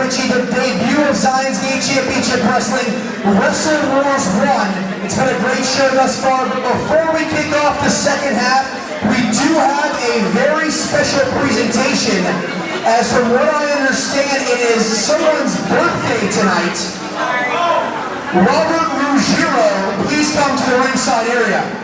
Richie, the debut of Zion's Gate Championship Wrestling, Wrestle Wars 1. It's been a great show thus far, but before we kick off the second half, we do have a very special presentation, as from what I understand, it is someone's birthday tonight. Robert Ruggiero, please come to the ringside area.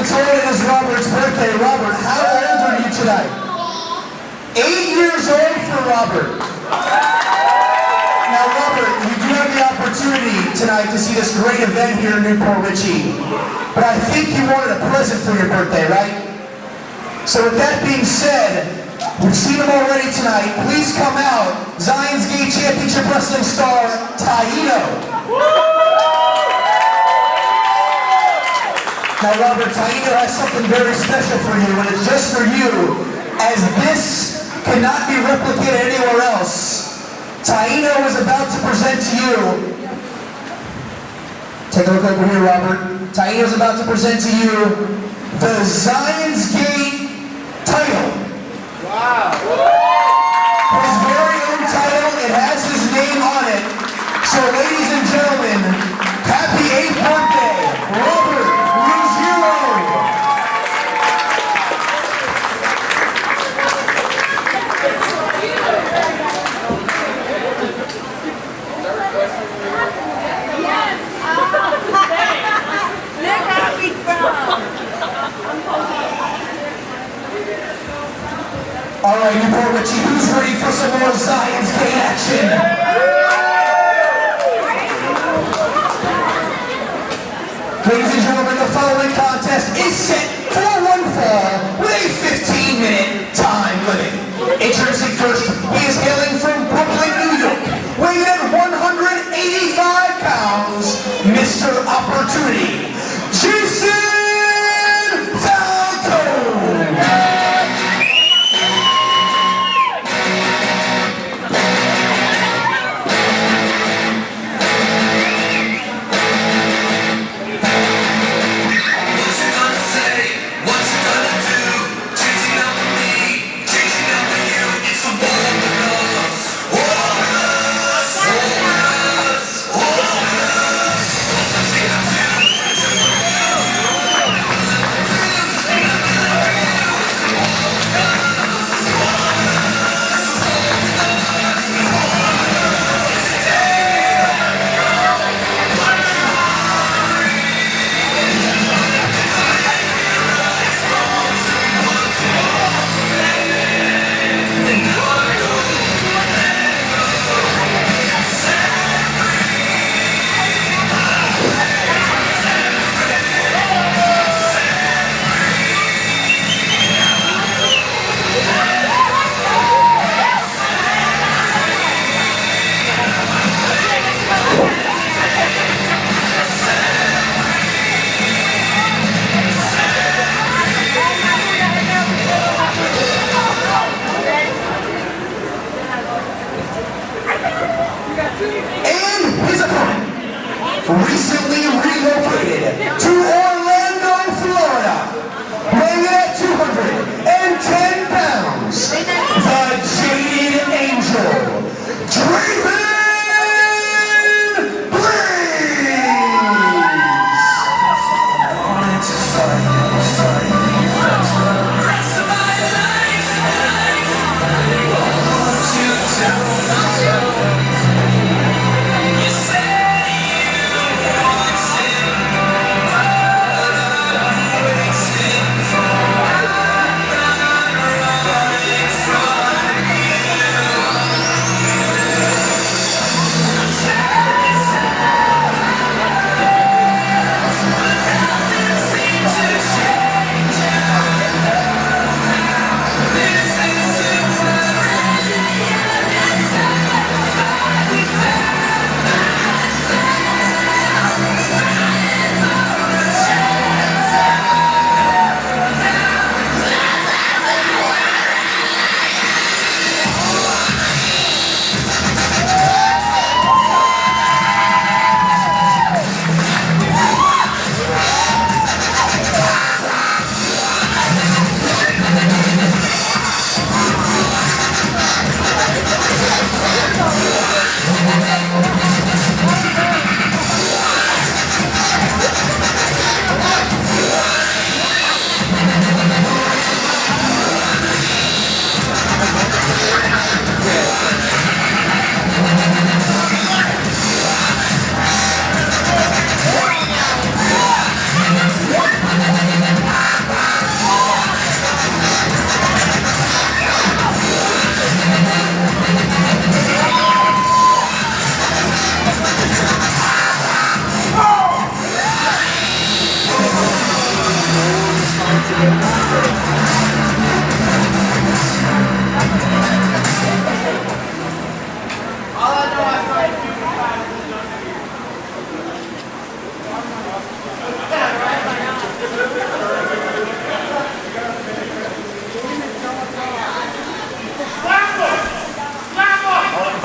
It is Robert's birthday. Robert, how old are you today? 8 years old for Robert. Now, Robert, you do have the opportunity tonight to see this great event here in Newport Richie. But I think you wanted a present for your birthday, right? So with that being said, we've seen him already tonight. Please come out. Zion's Gate Championship Wrestling star, Taino. Now, Robert, Taino has something very special for you, and it's just for you, as this cannot be replicated anywhere else. Taino is about to present to you. Take a look over here, Robert. Taino is about to present to you the Zion's Gate title. Wow. His very own title. It has his name on it. So, ladies and gentlemen, happy 8th birthday, Robert. All right, Newport Richie, who's ready for some more Zion's Gate action? Ladies and gentlemen, the following contest is set for one fall with a 15-minute time limit. Introducing first, he is hailing from Brooklyn, New York, weighing at 185 pounds, Mr. Opportunity, Jayson! Recently relocated to Orlando, Florida, weighing at 210 pounds, the Jaded Angel, Draven!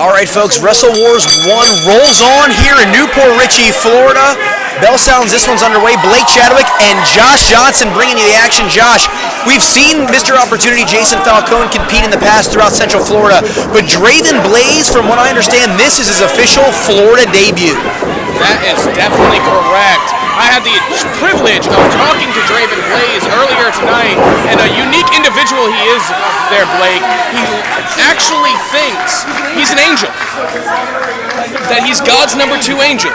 All right, folks, Wrestle Wars 1 rolls on here in Newport Richey, Florida. Bell sounds, this one's underway. Blake Chadwick and Josh Johnson bringing you the action. Josh, we've seen Mr. Opportunity Jayson Falcone compete in the past throughout Central Florida, but Draven Blaze, from what I understand, this is his official Florida debut. That is definitely correct. I had the privilege of talking to Draven Blaze earlier tonight, and a unique individual he is there, Blake. He actually thinks he's an angel, that he's God's number 2 angel.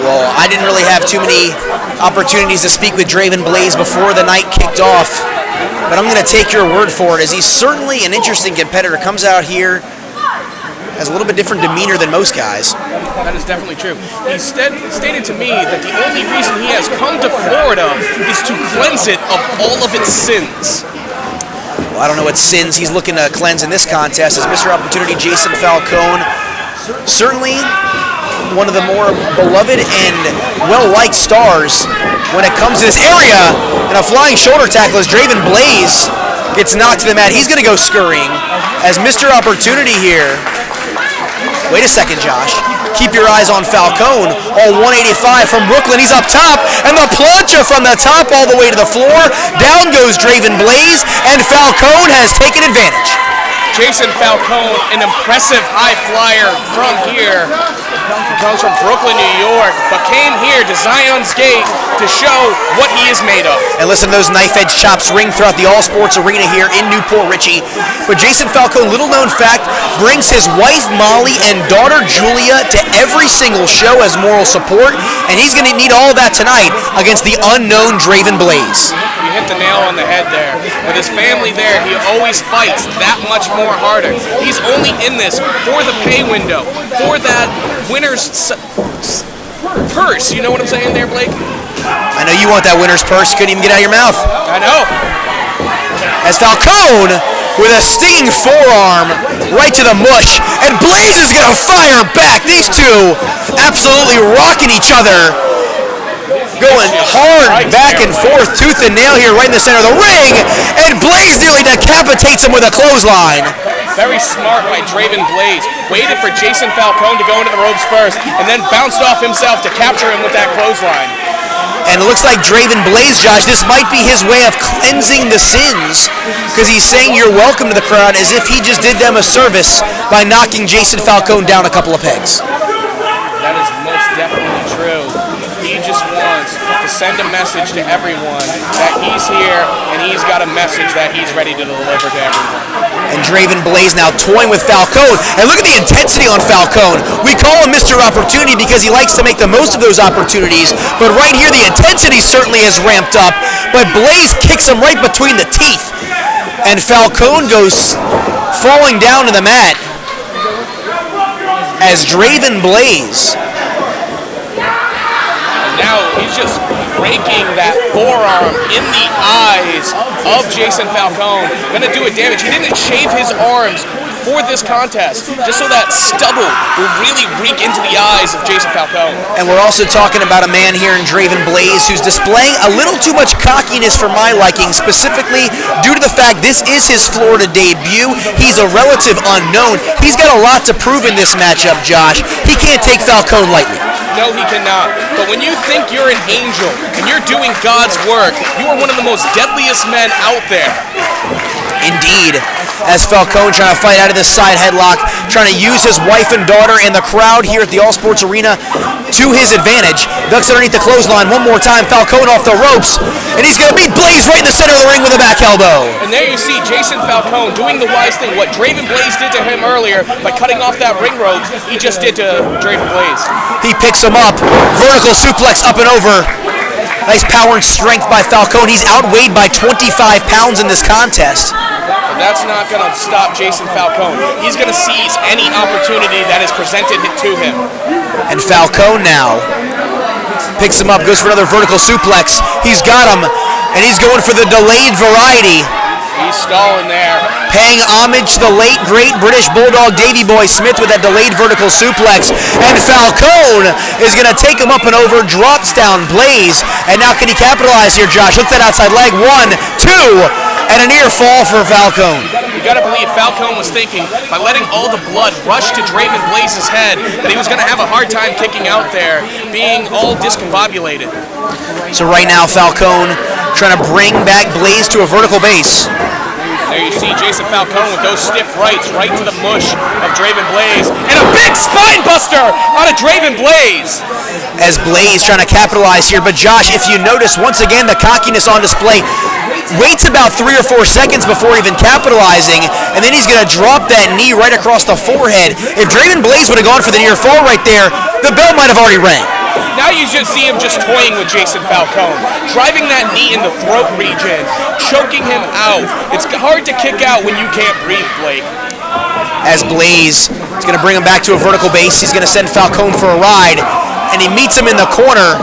Well, I didn't really have too many opportunities to speak with Draven Blaze before the night kicked off, but I'm going to take your word for it, as he's certainly an interesting competitor. Comes out here, has a little bit different demeanor than most guys. That is definitely true. He stated to me that the only reason he has come to Florida is to cleanse it of all of its sins. Well, I don't know what sins he's looking to cleanse in this contest, as Mr. Opportunity Jayson Falcone, certainly one of the more beloved and well-liked stars when it comes to this area. And a flying shoulder tackle as Draven Blaze gets knocked to the mat. He's going to go scurrying as Mr. Opportunity here. Wait a second, Josh. Keep your eyes on Falcone. All 185 from Brooklyn. He's up top, and the plancha from the top all the way to the floor. Down goes Draven Blaze, and Falcone has taken advantage. Jayson Falcone, an impressive high flyer from here. He comes from Brooklyn, New York, but came here to Zion's Gate to show what he is made of. And listen to those knife-edge chops ring throughout the all-sports arena here in Newport Richey. But Jayson Falcone, little-known fact, brings his wife Molly and daughter Julia to every single show as moral support, and he's going to need all of that tonight against the unknown Draven Blaze. You hit the nail on the head there. With his family there, he always fights that much more harder. He's only in this for the pay window, for that winner's purse. You know what I'm saying there, Blake? I know you want that winner's purse. Couldn't even get it out of your mouth. I know. As Falcone with a stinging forearm right to the mush, and Blaze is going to fire back. These two absolutely rocking each other, going hard back and forth, tooth and nail here right in the center of the ring, and Blaze nearly decapitates him with a clothesline. Very smart by Draven Blaze. Waited for Jayson Falcone to go into the ropes first, and then bounced off himself to capture him with that clothesline. And it looks like Draven Blaze, Josh, this might be his way of cleansing the sins, because he's saying you're welcome to the crowd as if he just did them a service by knocking Jayson Falcone down a couple of pegs. That is most definitely true. He just wants to send a message to everyone that he's here and he's got a message that he's ready to deliver to everyone. And Draven Blaze now toying with Falcone. And look at the intensity on Falcone. We call him Mr. Opportunity because he likes to make the most of those opportunities. But right here, the intensity certainly has ramped up. But Blaze kicks him right between the teeth. And Falcone goes falling down to the mat as Draven Blaze. Now he's just breaking that forearm in the eyes of Jayson Falcone. Gonna do it damage. He didn't shave his arms for this contest, just so that stubble will really reek into the eyes of Jayson Falcone. And we're also talking about a man here in Draven Blaze who's displaying a little too much cockiness for my liking, specifically due to the fact this is his Florida debut. He's a relative unknown. He's got a lot to prove in this matchup, Josh. He can't take Falcone lightly. No, he cannot. But when you think you're an angel and you're doing God's work, you are one of the most deadliest men out there. Indeed, as Falcone trying to fight out of this side headlock, trying to use his wife and daughter and the crowd here at the All Sports Arena to his advantage. Ducks underneath the clothesline one more time. Falcone off the ropes, and he's going to beat Blaze right in the center of the ring with a back elbow. And there you see Jayson Falcone doing the wise thing. What Draven Blaze did to him earlier by cutting off that ring ropes, he just did to Draven Blaze. He picks him up, vertical suplex up and over. Nice power and strength by Falcone. He's outweighed by 25 pounds in this contest. But that's not going to stop Jayson Falcone. He's going to seize any opportunity that is presented to him. And Falcone now picks him up, goes for another vertical suplex. He's got him, and he's going for the delayed variety. He's stalling there. Paying homage to the late, great British Bulldog Davey Boy Smith with that delayed vertical suplex. And Falcone is going to take him up and over, drops down Blaze. And now can he capitalize here, Josh? Look at that outside leg. 1, 2, and a near fall for Falcone. He got to believe Falcone was thinking, by letting all the blood rush to Draven Blaze's head, that he was going to have a hard time kicking out there, being all discombobulated. So right now, Falcone trying to bring back Blaze to a vertical base. There you see Jayson Falcone with those stiff rights right to the mush of Draven Blaze. And a big spine buster out of Draven Blaze. As Blaze trying to capitalize here. But Josh, if you notice, once again, the cockiness on display. Waits about 3 or 4 seconds before even capitalizing, and then he's going to drop that knee right across the forehead. If Draven Blaze would have gone for the near fall right there, the bell might have already rang. Now you should see him just toying with Jayson Falcone, driving that knee in the throat region, choking him out. It's hard to kick out when you can't breathe, Blake. As Blaze is going to bring him back to a vertical base, he's going to send Falcone for a ride, and he meets him in the corner.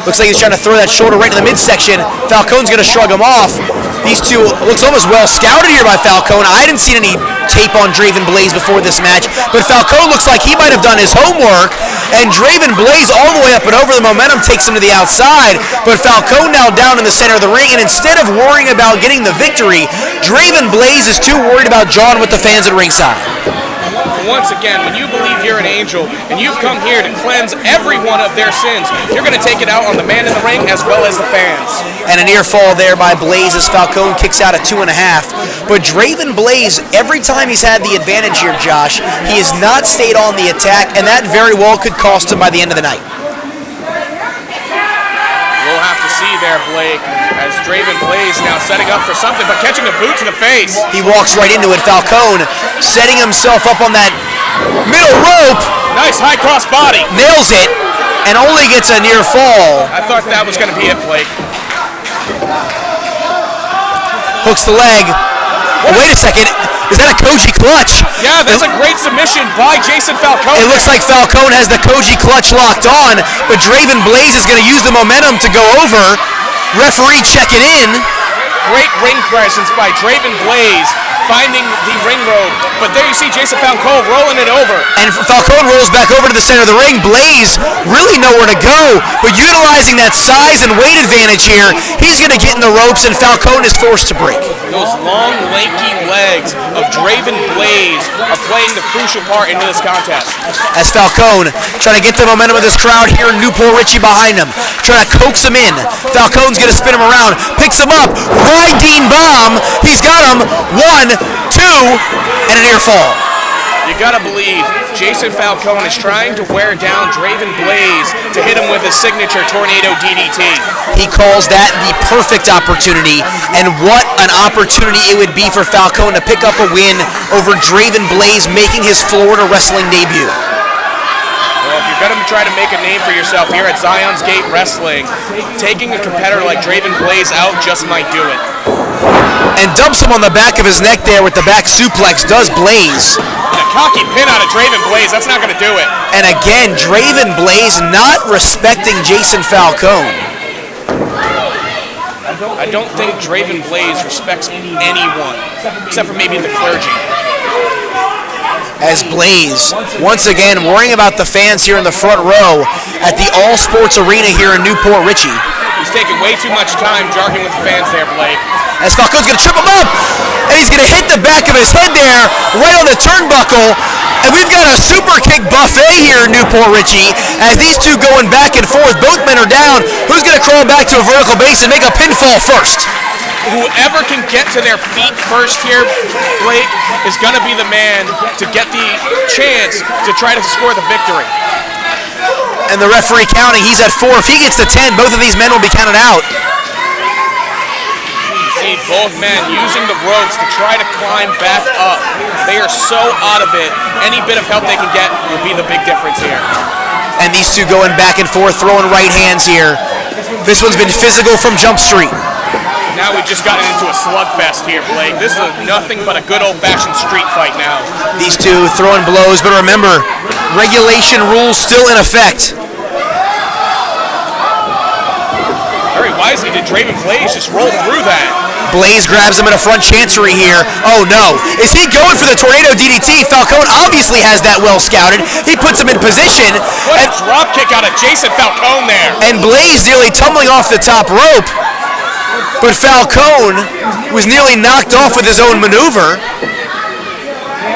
Looks like he's trying to throw that shoulder right in the midsection. Falcone's going to shrug him off. These two looks almost well scouted here by Falcone. I hadn't seen any tape on Draven Blaze before this match, but Falcone looks like he might have done his homework, and Draven Blaze all the way up and over. The momentum takes him to the outside, but Falcone now down in the center of the ring, and instead of worrying about getting the victory, Draven Blaze is too worried about jawing with the fans at ringside. Once again, when you believe you're an angel and you've come here to cleanse every one of their sins, you're going to take it out on the man in the ring as well as the fans. And a near fall there by Blaze as Falcone kicks out at 2.5. But Draven Blaze, every time he's had the advantage here, Josh, he has not stayed on the attack, and that very well could cost him by the end of the night. We'll have to see there, Blake, as Draven Blaze now setting up for something, but catching a boot to the face. He walks right into it. Falcone setting himself up on that middle rope. Nice high cross body. Nails it and only gets a near fall. I thought that was going to be it, Blake. Hooks the leg. Oh, wait a second. Is that a Koji clutch? Yeah, that's a great submission by Jayson Falcone. It looks like Falcone has the Koji clutch locked on, but Draven Blaze is going to use the momentum to go over. Referee checking in. Great ring presence by Draven Blaze, finding the ring rope. But there you see Jayson Falcone rolling it over. And Falcone rolls back over to the center of the ring. Blaze really nowhere to go, but utilizing that size and weight advantage here, he's going to get in the ropes, and Falcone is forced to break. Those long, lanky legs of Draven Blaze are playing the crucial part into this contest. As Falcone trying to get the momentum of this crowd here, Newport Richie behind him, trying to coax him in. Falcone's going to spin him around, picks him up, Dean bomb. He's got him. 1, 2, and a near fall. You gotta believe Jayson Falcone is trying to wear down Draven Blaze to hit him with his signature tornado DDT. He calls that the perfect opportunity, and what an opportunity it would be for Falcone to pick up a win over Draven Blaze, making his Florida wrestling debut. Well, if you're going to try to make a name for yourself here at Zion's Gate Wrestling, taking a competitor like Draven Blaze out just might do it. And dumps him on the back of his neck there with the back suplex, does Blaze. And a cocky pin out of Draven Blaze, that's not going to do it. And again, Draven Blaze not respecting Jayson Falcone. I don't think Draven Blaze respects anyone, except for maybe the clergy. As Blaze, once again, worrying about the fans here in the front row at the All Sports Arena here in Newport Richie. He's taking way too much time jogging with the fans there, Blake. As Falcone's going to trip him up, and he's going to hit the back of his head there, right on the turnbuckle. And we've got a super kick buffet here in Newport Richie, as these two going back and forth. Both men are down. Who's going to crawl back to a vertical base and make a pinfall first? Whoever can get to their feet first here, Blake, is going to be the man to get the chance to try to score the victory. And the referee counting, he's at 4. If he gets to 10, both of these men will be counted out. You see both men using the ropes to try to climb back up. They are so out of it. Any bit of help they can get will be the big difference here. And these two going back and forth, throwing right hands here. This one's been physical from Jump Street. Now we've just gotten into a slugfest here, Blake. This is nothing but a good old-fashioned street fight now. These two throwing blows, but remember, regulation rules still in effect. Very wisely did Draven Blaze just roll through that. Blaze grabs him in a front chancery here. Oh no, is he going for the tornado DDT? Falcone obviously has that well scouted. He puts him in position. What a drop kick out of Jayson Falcone there. And Blaze nearly tumbling off the top rope. But Falcone was nearly knocked off with his own maneuver.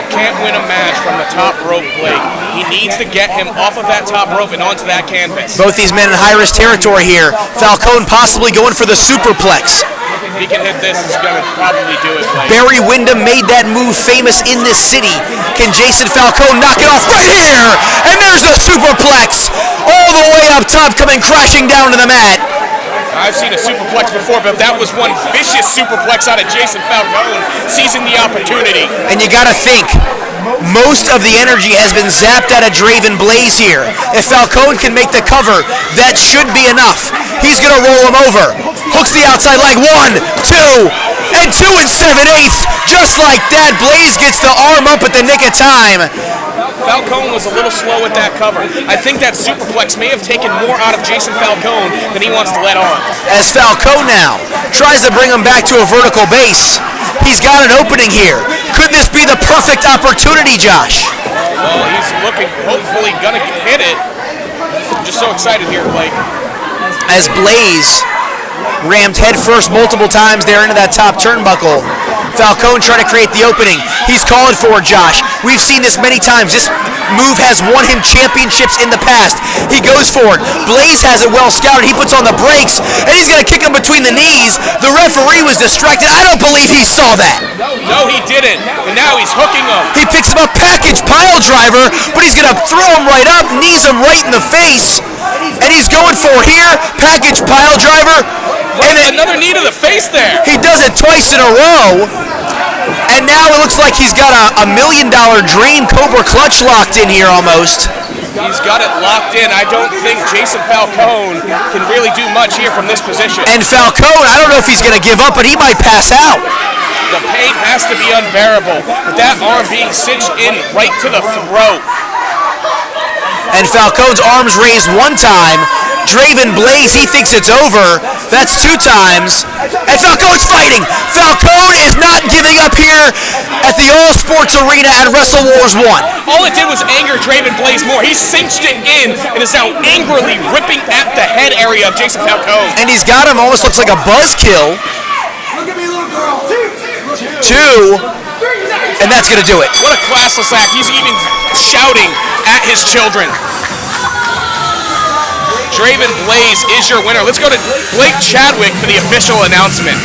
Can't win a match from the top rope, Blake. He needs to get him off of that top rope and onto that canvas. Both these men in high-risk territory here. Falcone possibly going for the superplex. If he can hit this, he's going to probably do it, Blake. Barry Windham made that move famous in this city. Can Jayson Falcone knock it off right here? And there's the superplex. All the way up top, coming crashing down to the mat. I've seen a superplex before, but that was one vicious superplex out of Jayson Falcone, seizing the opportunity. And you gotta think, most of the energy has been zapped out of Draven Blaze here. If Falcone can make the cover, that should be enough. He's gonna roll him over. Hooks the outside leg, 1, 2, and 2 7/8. Just like that, Blaze gets the arm up at the nick of time. Falcone was a little slow with that cover. I think that superplex may have taken more out of Jayson Falcone than he wants to let on. As Falcone now tries to bring him back to a vertical base, he's got an opening here. Could this be the perfect opportunity, Josh? Well, he's looking, hopefully gonna hit it. I'm just so excited here, Blake. As Blaze rammed headfirst multiple times there into that top turnbuckle, Falcone trying to create the opening. He's calling for it, Josh. We've seen this many times. This move has won him championships in the past. He goes for it. Blaze has it well scouted. He puts on the brakes, and he's going to kick him between the knees. The referee was distracted. I don't believe he saw that. No, he didn't. And now he's hooking him. He picks him up, package pile driver, but he's going to throw him right up, knees him right in the face. And he's going for here, package pile driver. And another knee to the face there. He does it twice in a row. And now it looks like he's got a $1 million dream Cobra clutch locked in here almost. He's got it locked in. I don't think Jayson Falcone can really do much here from this position. And Falcone, I don't know if he's going to give up, but he might pass out. The pain has to be unbearable. With that arm being cinched in right to the throat. And Falcone's arms raised one time. Draven Blaze, he thinks it's over. That's 2 times. And Falcone's fighting. Falcone is not giving up here at the All Sports Arena at Wrestle Wars 1. All it did was anger Draven Blaze more. He cinched it in and is now angrily ripping at the head area of Jayson Falcone. And he's got him, almost looks like a buzzkill. Look at me, little girl. 2. And that's going to do it. What a classless act. He's even shouting at his children. Draven Blaze is your winner. Let's go to Blake Chadwick for the official announcement.